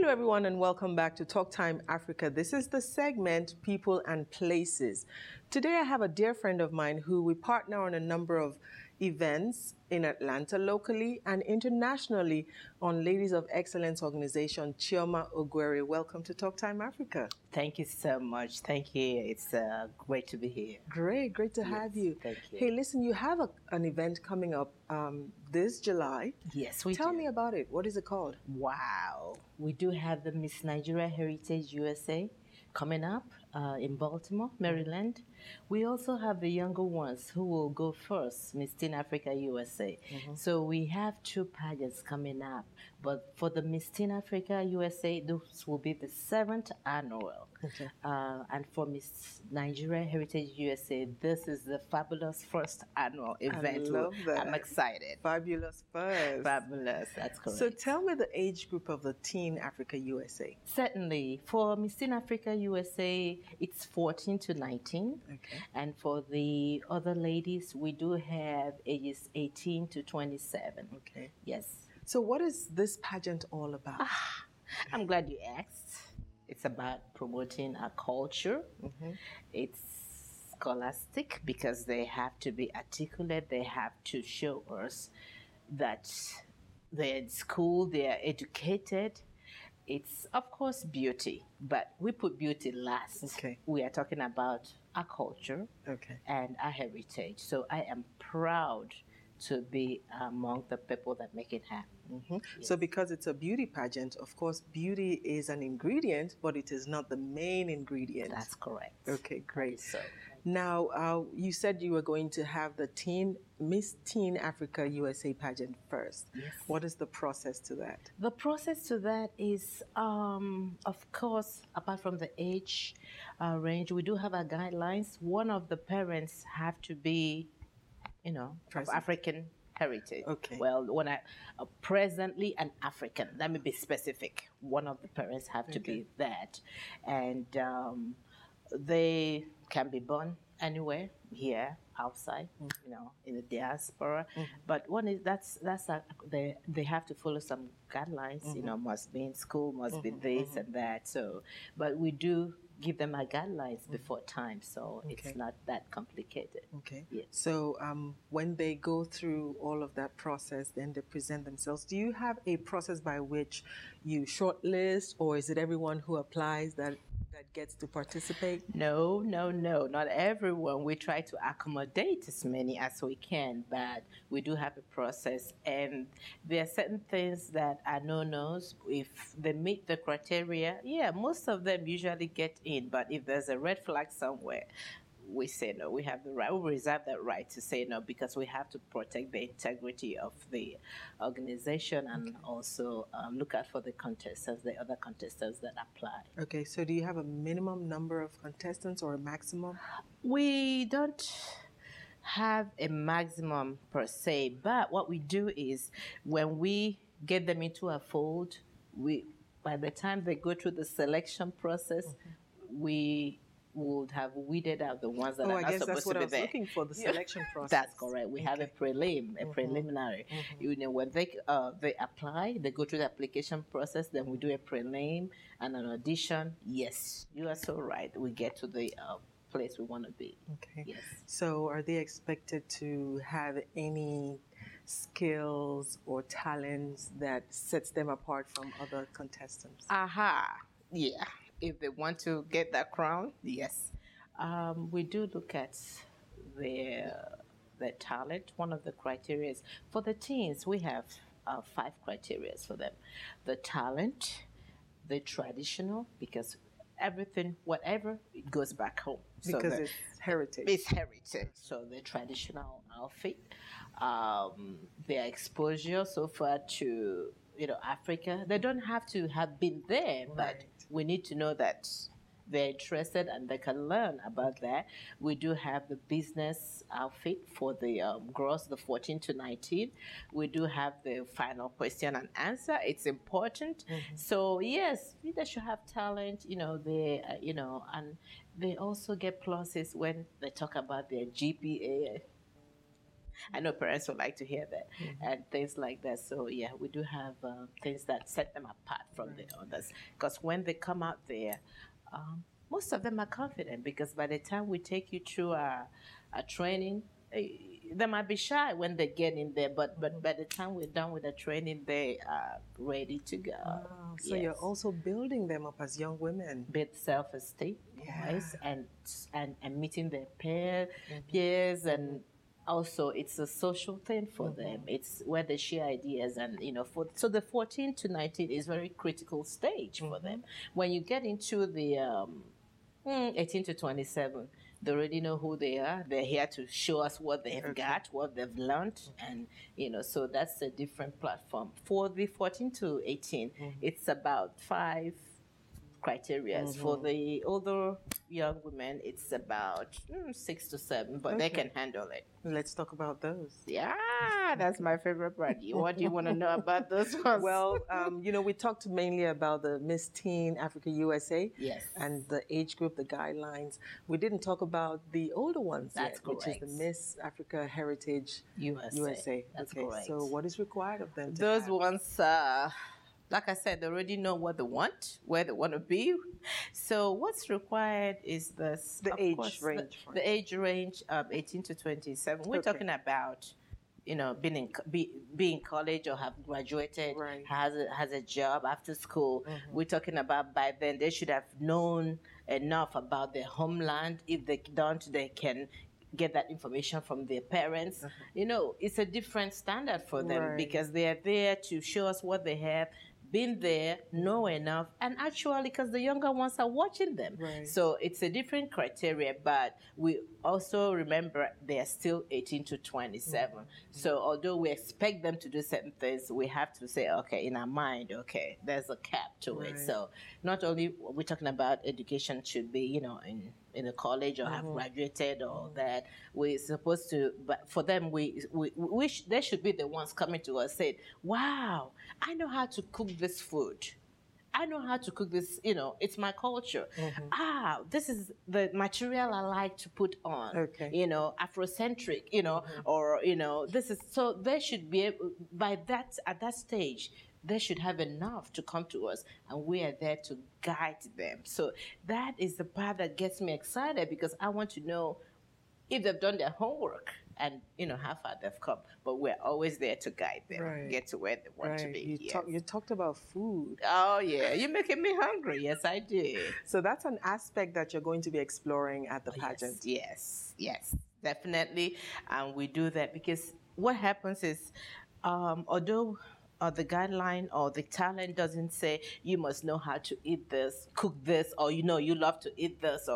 Hello, everyone, and welcome back to Talk Time Africa. This is the segment People and Places. Today, I have a dear friend of mine who we partner on a number of events in Atlanta locally and internationally on Ladies of Excellence organization, Chioma Ogueri. Welcome to Talk Time Africa. Thank you so much. Thank you. It's great to be here. Great to have you. Thank you. Hey, listen, you have an event coming up this July. Yes, we Tell do. me about it. What is it called? Wow. We do have the Miss Nigeria Heritage USA coming up in Baltimore, Maryland. We also have the younger ones who will go first, Miss Teen Africa USA. So we have two pageants coming up. But for the Miss Teen Africa USA, this will be the 7th annual. Okay. And for Miss Nigeria Heritage USA, this is the fabulous first annual event. I love that. I'm excited. Fabulous first. Fabulous, that's correct. So tell me the age group of the Teen Africa USA. Certainly. For Miss Teen Africa USA, it's 14 to 19. Okay. And for the other ladies, we do have ages 18 to 27. Okay. Yes. So what is this pageant all about? I'm glad you asked. It's about promoting our culture. It's scholastic because they have to be articulate. They have to show us that they're in school, they're educated. It's, of course, beauty, but we put beauty last. Okay. We are talking about our culture Okay. and our heritage. So I am proud to be among the people that make it happen. So because it's a beauty pageant, of course, beauty is an ingredient, but it is not the main ingredient. That's correct. Okay, great. So Now, you said you were going to have the Miss Teen Africa USA pageant first. Yes. What is the process to that? the process to that is, of course, apart from the age range, we do have our guidelines. One of the parents have to be, of Present. African heritage. Okay. Well, when I presently an African, let me be specific. One of the parents have to be that, and they can be born anywhere here, outside, in the diaspora. But one is they have to follow some guidelines. Must be in school, must be this and that. So, but we do give them our guidelines before time, so it's not that complicated. Okay. Yes. So when they go through all of that process, then they present themselves. Do you have a process by which you shortlist, or is it everyone who applies that gets to participate? No, not everyone. We try to accommodate as many as we can, but we do have a process, and there are certain things that are no-nos. If they meet the criteria, most of them usually get in, but if there's a red flag somewhere, we say no. We have the right, we reserve that right to say no, because we have to protect the integrity of the organization and also look out for the contestants, the other contestants that apply. Okay, so do you have a minimum number of contestants or a maximum? We don't have a maximum per se, but what we do is when we get them into a fold, by the time they go through the selection process, we would have weeded out the ones that are not supposed to be there. I guess that's what I was looking for, the selection process. That's correct. We have a preliminary. When they apply, they go through the application process, then we do a prelim and an audition. Yes, you are so right. We get to the place we want to be. Okay. Yes. So are they expected to have any skills or talents that sets them apart from other contestants? Yeah. If they want to get that crown, yes. We do look at their talent. One of the criteria is, for the teens, we have 5 criteria for them. The talent, the traditional, because everything, whatever, it goes back home. Because it's heritage. It's heritage. So the traditional outfit, their exposure so far to Africa. They don't have to have been there, but we need to know that they're interested and they can learn about that. We do have the business outfit for the girls, the 14 to 19. We do have the final question and answer. It's important. So yes, they should have talent. And they also get pluses when they talk about their GPA. I know parents would like to hear that and things like that. So yeah, we do have things that set them apart from the others. Because when they come out there, most of them are confident because by the time we take you through our training, they might be shy when they get in there, but by the time we're done with the training, they are ready to go. Wow. So you're also building them up as young women. Build self-esteem, yes, and meeting their peers, and also it's a social thing for them. It's where they share ideas, and so the 14 to 19 is very critical stage for them. When you get into the 18 to 27, they already know who they are. They're here to show us what they've got, what they've learned, and so that's a different platform. For the 14 to 18, it's about 5 criteria. For the older young women, it's about 6 to 7, but they can handle it. Let's talk about those. Yeah, that's my favorite part. What do you want to know about those ones? Well, we talked mainly about the Miss Teen Africa USA. Yes. And the age group, the guidelines. We didn't talk about the older ones That's yet, correct. which is the Miss Africa Heritage USA. That's correct. So what is required of them? Those ones, like I said, they already know what they want, where they want to be. So what's required is the age range. The age range of 18 to 27. We're talking about, being in college or have graduated, has a job after school. We're talking about by then they should have known enough about their homeland. If they don't, they can get that information from their parents. It's a different standard for them because they are there to show us what they have, been there, know enough, and actually because the younger ones are watching them. So it's a different criteria, but we also remember they are still 18 to 27. So although we expect them to do certain things, we have to say, okay, in our mind, okay, there's a cap to it. So not only we're talking about education should be, in a college or have graduated or that, we're supposed to, but for them, they should be the ones coming to us saying, wow, I know how to cook this food. I know how to cook this, it's my culture. This is the material I like to put on, Afrocentric, or, this is, so they should be able, at that stage, they should have enough to come to us, and we are there to guide them. So that is the part that gets me excited because I want to know if they've done their homework and, how far they've come. But we're always there to guide them, get to where they want to be. You talked about food. Oh, yeah. You're making me hungry. Yes, I did. So that's an aspect that you're going to be exploring at the pageant. Yes, definitely. And we do that because what happens is, although the guideline or the talent doesn't say you must know how to eat this, cook this, or you love to eat this,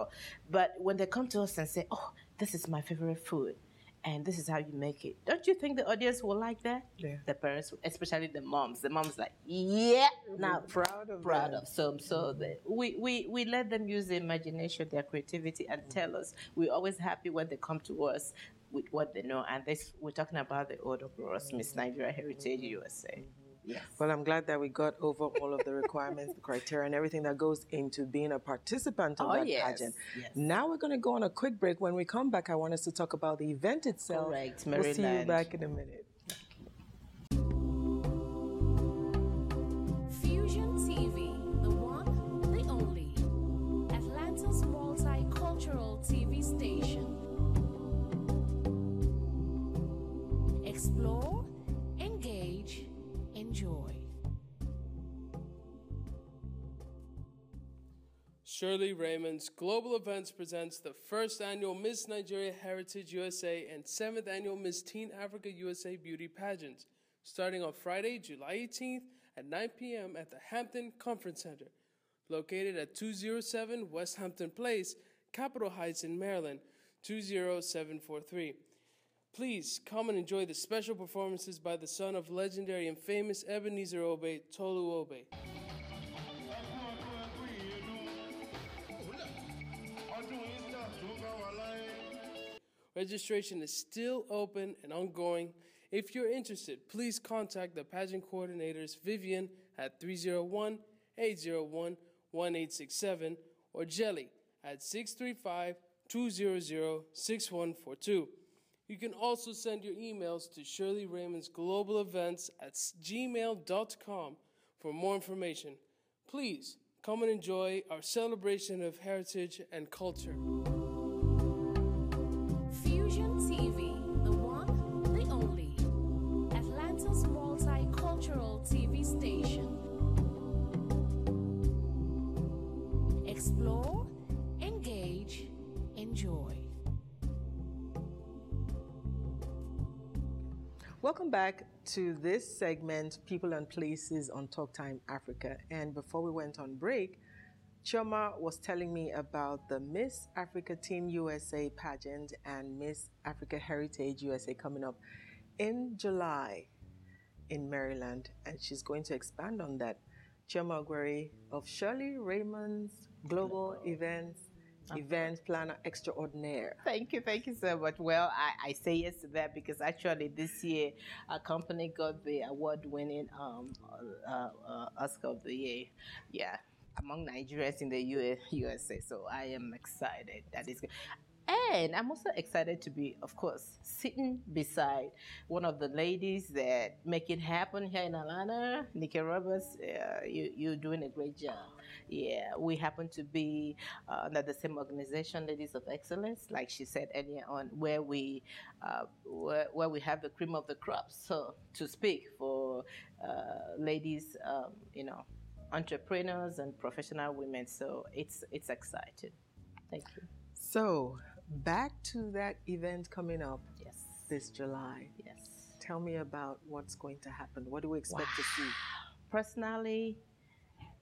but when they come to us and say, oh, this is my favorite food, and this is how you make it, don't you think the audience will like that? Yeah. The parents, especially the moms. The moms like, yeah, now proud of them. So we let them use their imagination, their creativity, and tell us. We're always happy when they come to us with what they know, and we're talking about the older girls, Miss Nigeria Heritage USA. Yes. Well, I'm glad that we got over all of the requirements, the criteria, and everything that goes into being a participant of that pageant. Yes. Now we're going to go on a quick break. When we come back, I want us to talk about the event itself. Correct, Maryland. We'll see you back in a minute. Fusion TV, the one, the only, Atlanta's multicultural TV station. Explore, engage, enjoy. Shirley Raymond's Global Events presents the 1st Annual Miss Nigeria Heritage USA and 7th Annual Miss Teen Africa USA Beauty Pageants, starting on Friday, July 18th at 9 p.m. at the Hampton Conference Center, located at 207 West Hampton Place, Capitol Heights in Maryland, 20743. Please come and enjoy the special performances by the son of legendary and famous Ebenezer Obey, Tolu Obey. Registration is still open and ongoing. If you're interested, please contact the pageant coordinators Vivian at 301-801-1867 or Jelly at 635-200-6142. You can also send your emails to Shirley Raymond's Global Events at gmail.com for more information. Please come and enjoy our celebration of heritage and culture. Fusion TV, the one, the only. Atlanta's multicultural TV station. Explore, engage, enjoy. Welcome back to this segment, People and Places on Talk Time Africa. And before we went on break, Chioma was telling me about the Miss Africa Teen USA pageant and Miss Africa Heritage USA coming up in July in Maryland. And she's going to expand on that. Chioma Ogueri of Shirley Raymond's Global Events, event planner extraordinaire. Thank you so much. Well, I say yes to that because actually this year our company got the award-winning Oscar of the Year. Yeah, among Nigerians in the USA. So I am excited. That is good. And I'm also excited to be, of course, sitting beside one of the ladies that make it happen here in Atlanta, Nikki Roberts. You're doing a great job. Yeah, we happen to be under the same organization, Ladies of Excellence, like she said earlier on, where we have the cream of the crop, so to speak, for ladies, entrepreneurs and professional women. So it's exciting. Thank you. So back to that event coming up this July. Yes. Tell me about what's going to happen. What do we expect to see? Personally,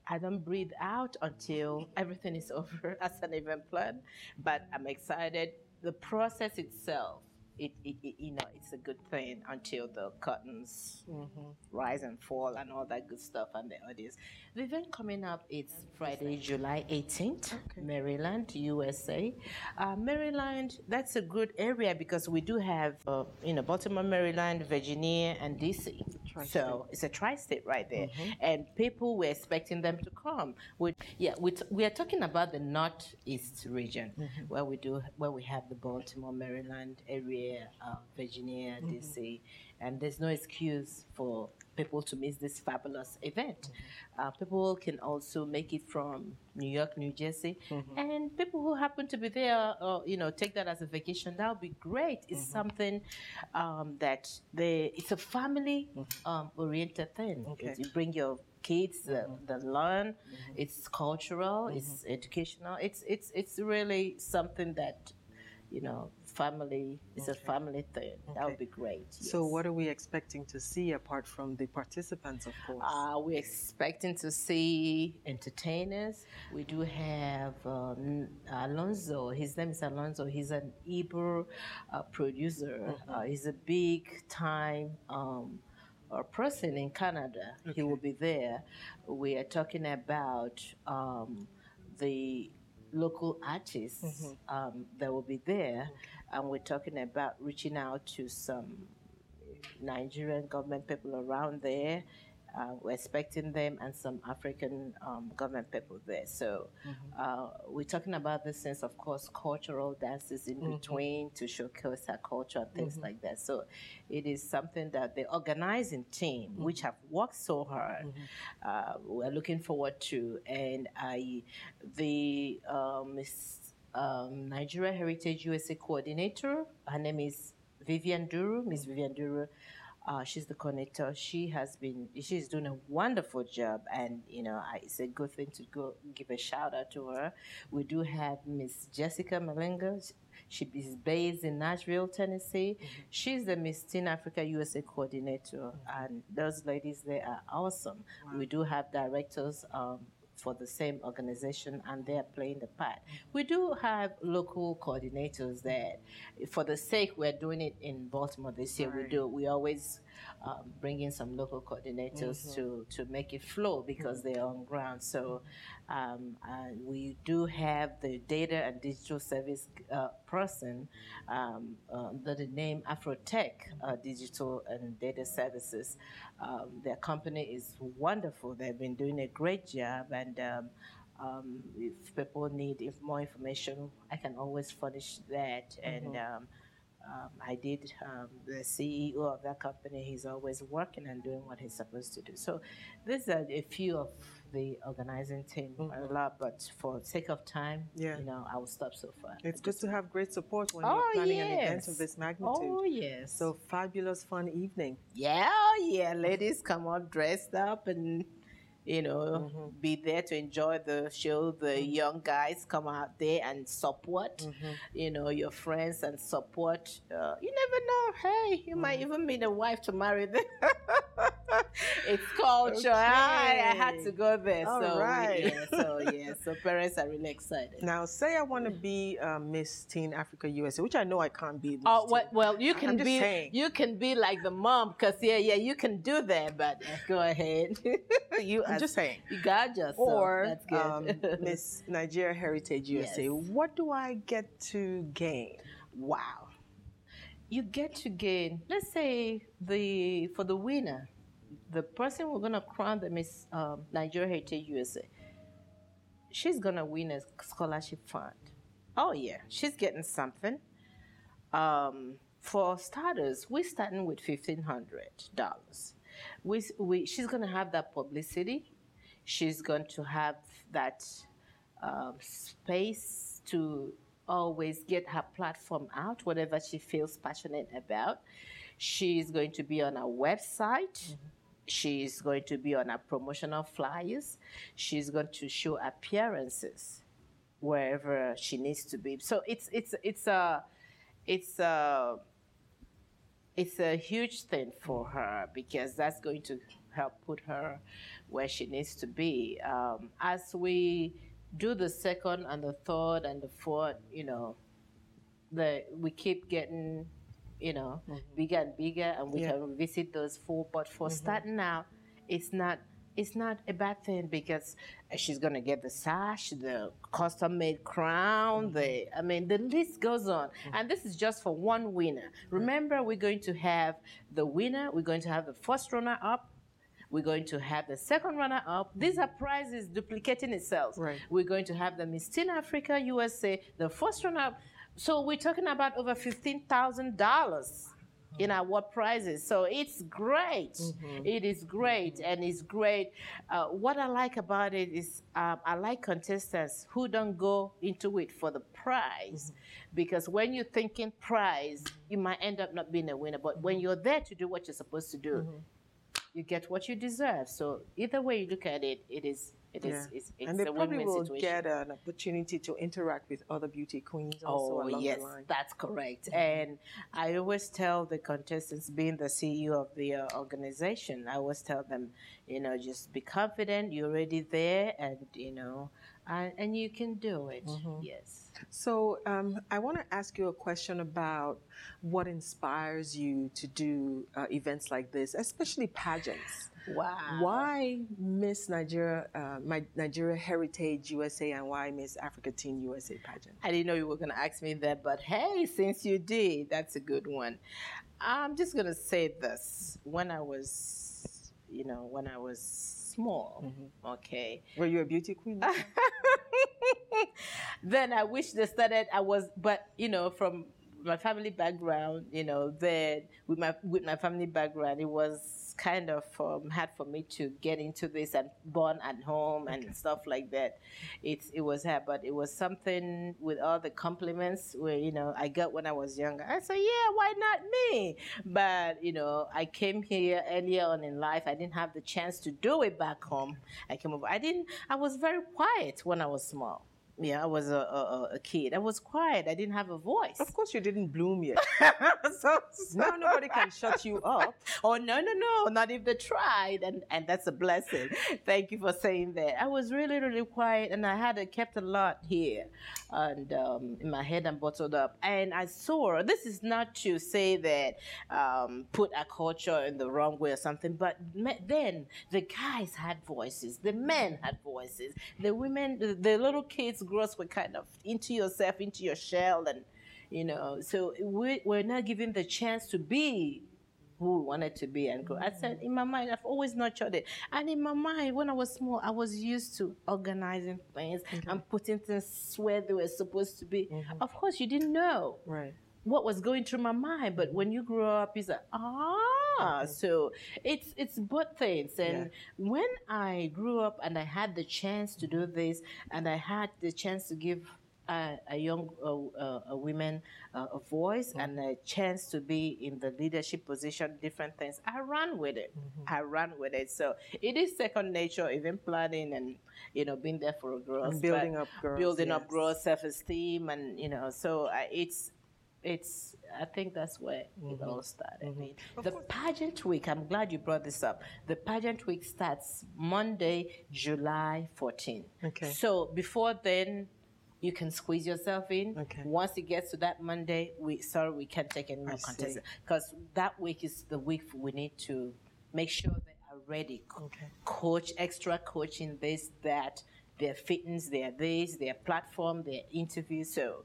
I don't breathe out until everything is over as an event plan, but I'm excited. The process itself, it's a good thing until the curtains rise and fall and all that good stuff and the audience. The event coming up is Friday, July 18th, Maryland, USA. Maryland, that's a good area because we do have, Baltimore, Maryland, Virginia, and DC. So it's a tri-state right there. And people were expecting them to come. We are talking about the Northeast region where we have the Baltimore, Maryland area, Virginia, DC, and there's no excuse for people to miss this fabulous event. People can also make it from New York, New Jersey, and people who happen to be there, take that as a vacation. That would be great. It's something that it's a family oriented thing. You bring your kids, the learn. It's cultural. It's educational. It's really something that family is a family thing. That would be great. Yes. So what are we expecting to see apart from the participants, of course? We're expecting to see entertainers. We do have Alonzo. His name is Alonzo. He's an Igbo producer. He's a big time person in Canada. He will be there. We are talking about the local artists that will be there, and we're talking about reaching out to some Nigerian government people around there. We're expecting them and some African government people there. So we're talking about this sense, of course, cultural dances in between to showcase our culture and things like that. So it is something that the organizing team, which have worked so hard, we're looking forward to. And the Nigeria Heritage USA coordinator, her name is Vivian Duru, Miss Vivian Duru. She's the coordinator. She's doing a wonderful job, and it's a good thing to go give a shout out to her. We do have Miss Jessica Malinga. She is based in Nashville, Tennessee. She's the Miss Teen Africa USA coordinator, and those ladies, they are awesome. Wow. We do have directors for the same organization, and they are playing the part. We do have local coordinators that, for the sake, we're doing it in Baltimore this year. We always bring in some local coordinators to make it flow because they're on ground. So we do have the data and digital service person under the name Afrotech Digital and Data Services. Their company is wonderful. They've been doing a great job, and if people need more information, I can always furnish that. And I did the CEO of that company. He's always working and doing what he's supposed to do. So these are a few of the organizing team. A lot, but for sake of time, I will stop so far. It's good to have great support when you're planning an event of this magnitude. Oh, yes. So fabulous, fun evening. Yeah, ladies come up dressed up and be there to enjoy the show. The young guys come out there and support, your friends and support. You never know. Hey, you might even meet a wife to marry them. It's culture. Okay. I had to go there. All right. So parents are really excited. Now, say I want to be Miss Teen Africa USA, which I know I can't be. Well, you can be. Saying. You can be like the mom, because you can do that. But go ahead. I'm just saying. You got yourself. Or that's good. Miss Nigeria Heritage USA. Yes. What do I get to gain? Wow. You get to gain. Let's say for the winner. The person we're going to crown the Miss Nigeria Heritage USA, she's going to win a scholarship fund. Oh, yeah. She's getting something. For starters, we're starting with $1,500. She's going to have that publicity. She's going to have that space to always get her platform out, whatever she feels passionate about. She's going to be on our website. She's going to be on our promotional flyers. She's going to show appearances wherever she needs to be. So it's a huge thing for her, because that's going to help put her where she needs to be. As we do the second and the third and the fourth, we keep getting bigger and bigger, and we can visit those four. But for starting out, it's not a bad thing, because she's going to get the sash, the custom-made crown, the list goes on. And this is just for one winner. Remember, we're going to have the winner, we're going to have the first runner-up, we're going to have the second runner-up. These are prizes duplicating itself. Right. We're going to have the Miss Teen Africa USA, the first runner-up. So we're talking about over $15,000 in award prizes. So it's great. It is great, and it's great. What I like about it is I like contestants who don't go into it for the prize, because when you're thinking prize, you might end up not being a winner. But when you're there to do what you're supposed to do, you get what you deserve. So either way you look at it, it's and they a probably win-win will situation. get an opportunity to interact with other beauty queens also along the line. That's correct. And I always tell the contestants, being the CEO of the organization, I always tell them, just be confident, you're already there, and and you can do it. Yes. So I want to ask you a question about what inspires you to do events like this, especially pageants. Wow. Why Miss Nigeria, Nigeria Heritage USA, and why Miss Africa Teen USA pageant? I didn't know you were going to ask me that, but hey, since you did, that's a good one. I'm just going to say this. When I was small, okay. Were you a beauty queen? Then I wish they started, from my family background, then with my family background, it was kind of hard for me to get into this and born at home and stuff like that. It was hard, but it was something with all the compliments where, I got when I was younger. I said, yeah, why not me? But, I came here earlier on in life. I didn't have the chance to do it back home. I was very quiet when I was small. Yeah, I was a kid. I was quiet. I didn't have a voice. Of course, you didn't bloom yet. so now nobody can shut you up. Oh, no. Not if they tried. And that's a blessing. Thank you for saying that. I was really, really quiet, and I had kept a lot here and in my head and bottled up. And I saw, this is not to say that put our culture in the wrong way or something, but then the guys had voices. The men had voices. The women, the little kids, girls were kind of into yourself, into your shell, and so we're not given the chance to be who we wanted to be and grow. I said, in my mind, I've always nurtured it. And in my mind, when I was small, I was used to organizing things and putting things where they were supposed to be. Of course, you didn't know. Right. what was going through my mind. But when you grow up, it's like, so it's both things. And when I grew up and I had the chance to do this, and I had the chance to give a young women a voice and a chance to be in the leadership position, different things, I ran with it. I ran with it. So it is second nature, even planning and, you know, being there for girls. And building up girls. Building up girls' self-esteem, and, you know, so I think that's where it all started. I mean, the pageant week, I'm glad you brought this up. The pageant week starts Monday, July 14th. Okay. So before then, you can squeeze yourself in. Okay. Once it gets to that Monday, we can't take any more contests, because that week is the week we need to make sure they are ready. Coach, extra coaching, this, that, their fitness, their this, their platform, their interviews. So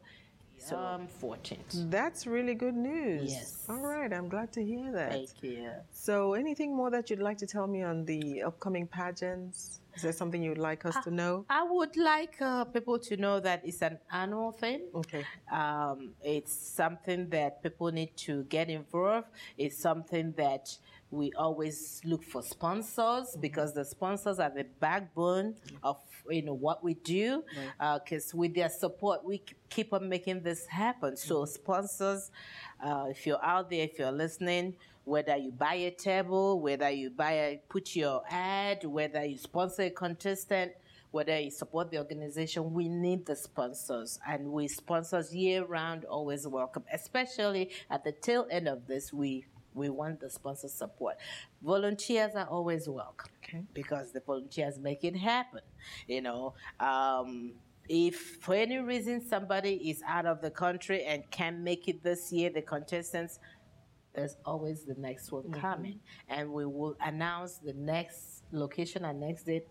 14th. That's really good news. Yes. All right, I'm glad to hear that. Thank you. So anything more that you'd like to tell me on the upcoming pageants? Is there something you'd like us to know? I would like people to know that it's an annual thing. Okay. It's something that people need to get involved. It's something that we always look for sponsors, because the sponsors are the backbone of, you know, what we do. Because with their support, we keep on making this happen. So sponsors, if you're out there, if you're listening, whether you buy a table, whether you put your ad, whether you sponsor a contestant, whether you support the organization, we need the sponsors. And we sponsors year-round, always welcome. Especially at the tail end of this, we want the sponsor support. Volunteers are always welcome, because the volunteers make it happen. You know, if for any reason somebody is out of the country and can't make it this year, the contestants, there's always the next one coming, and we will announce the next location and next date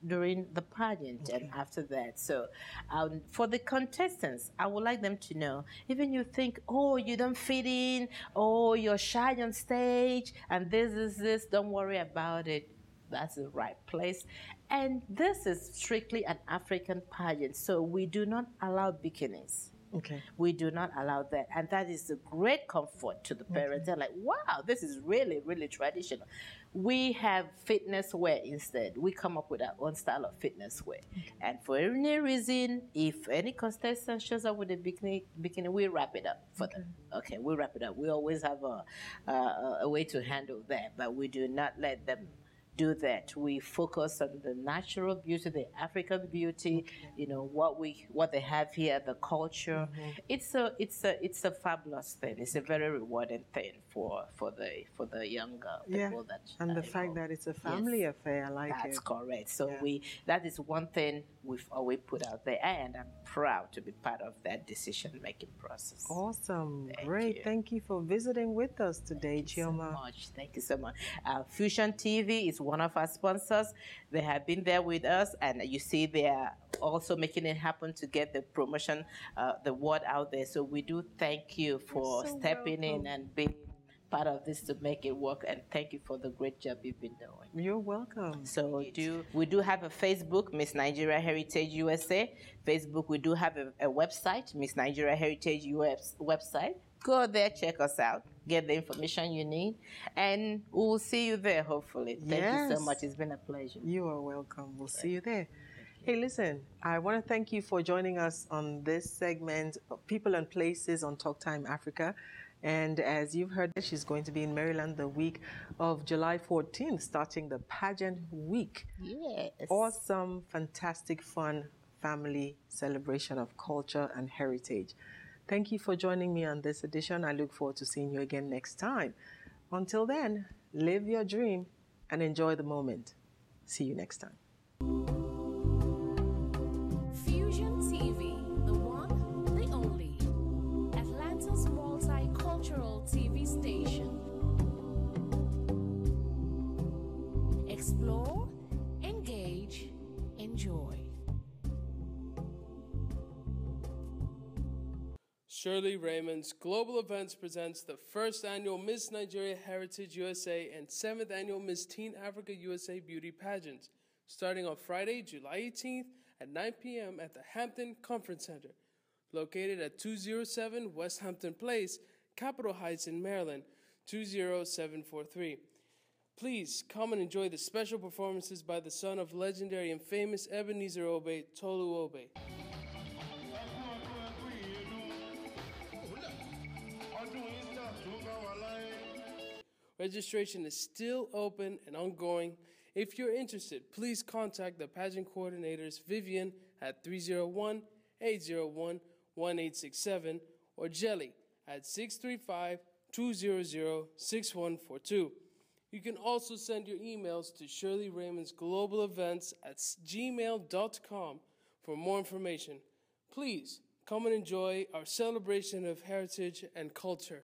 during the pageant and after that. So for the contestants, I would like them to know, even you think, oh, you don't fit in, oh, you're shy on stage, and this is this, don't worry about it. That's the right place. And this is strictly an African pageant, so we do not allow bikinis. Okay. We do not allow that. And that is a great comfort to the parents. They're like, wow, this is really, really traditional. We have fitness wear instead. We come up with our own style of fitness wear. And for any reason, if any contestant shows up with a bikini, we wrap it up for them. Okay, we wrap it up. We always have a way to handle that, but we do not let them do that. We focus on the natural beauty, the African beauty, you know, what they have here, the culture. It's a fabulous thing. It's a very rewarding thing for the younger people that. And the fact that it's a family affair, I like it. That's correct. So that is one thing we've always put out there, and I'm proud to be part of that decision-making process. Awesome. Great. Thank you for visiting with us today, Chioma. Thank you so much. Fusion TV is one of our sponsors. They have been there with us, and you see they are also making it happen to get the promotion, the word out there. So we do thank you for stepping in and being part of this to make it work, and thank you for the great job you've been doing. You're welcome. So we do have a Facebook, Miss Nigeria Heritage USA. Facebook, we do have a website, Miss Nigeria Heritage US website. Go there, check us out, get the information you need, and we will see you there, hopefully. Thank you so much. It's been a pleasure. You are welcome. We'll see you there. Hey, listen, I want to thank you for joining us on this segment of People and Places on Talk Time Africa. And as you've heard, she's going to be in Maryland the week of July 14th, starting the pageant week. Yes. Awesome, fantastic, fun family celebration of culture and heritage. Thank you for joining me on this edition. I look forward to seeing you again next time. Until then, live your dream and enjoy the moment. See you next time. Fusion TV, the one, the only. Atlanta's multicultural TV station. Explore, engage, enjoy. Shirley Raymond's Global Events presents the first annual Miss Nigeria Heritage USA and 7th annual Miss Teen Africa USA Beauty Pageants, starting on Friday, July 18th at 9 p.m. at the Hampton Conference Center. located at 207 West Hampton Place, Capitol Heights in Maryland, 20743. Please come and enjoy the special performances by the son of legendary and famous Ebenezer Obey, Tolu Obey. Registration is still open and ongoing. If you're interested, please contact the pageant coordinators Vivian at 301-801-1867 or Jelly at 635-200-6142. You can also send your emails to Shirley Raymond's Global Events at gmail.com for more information. Please come and enjoy our celebration of heritage and culture.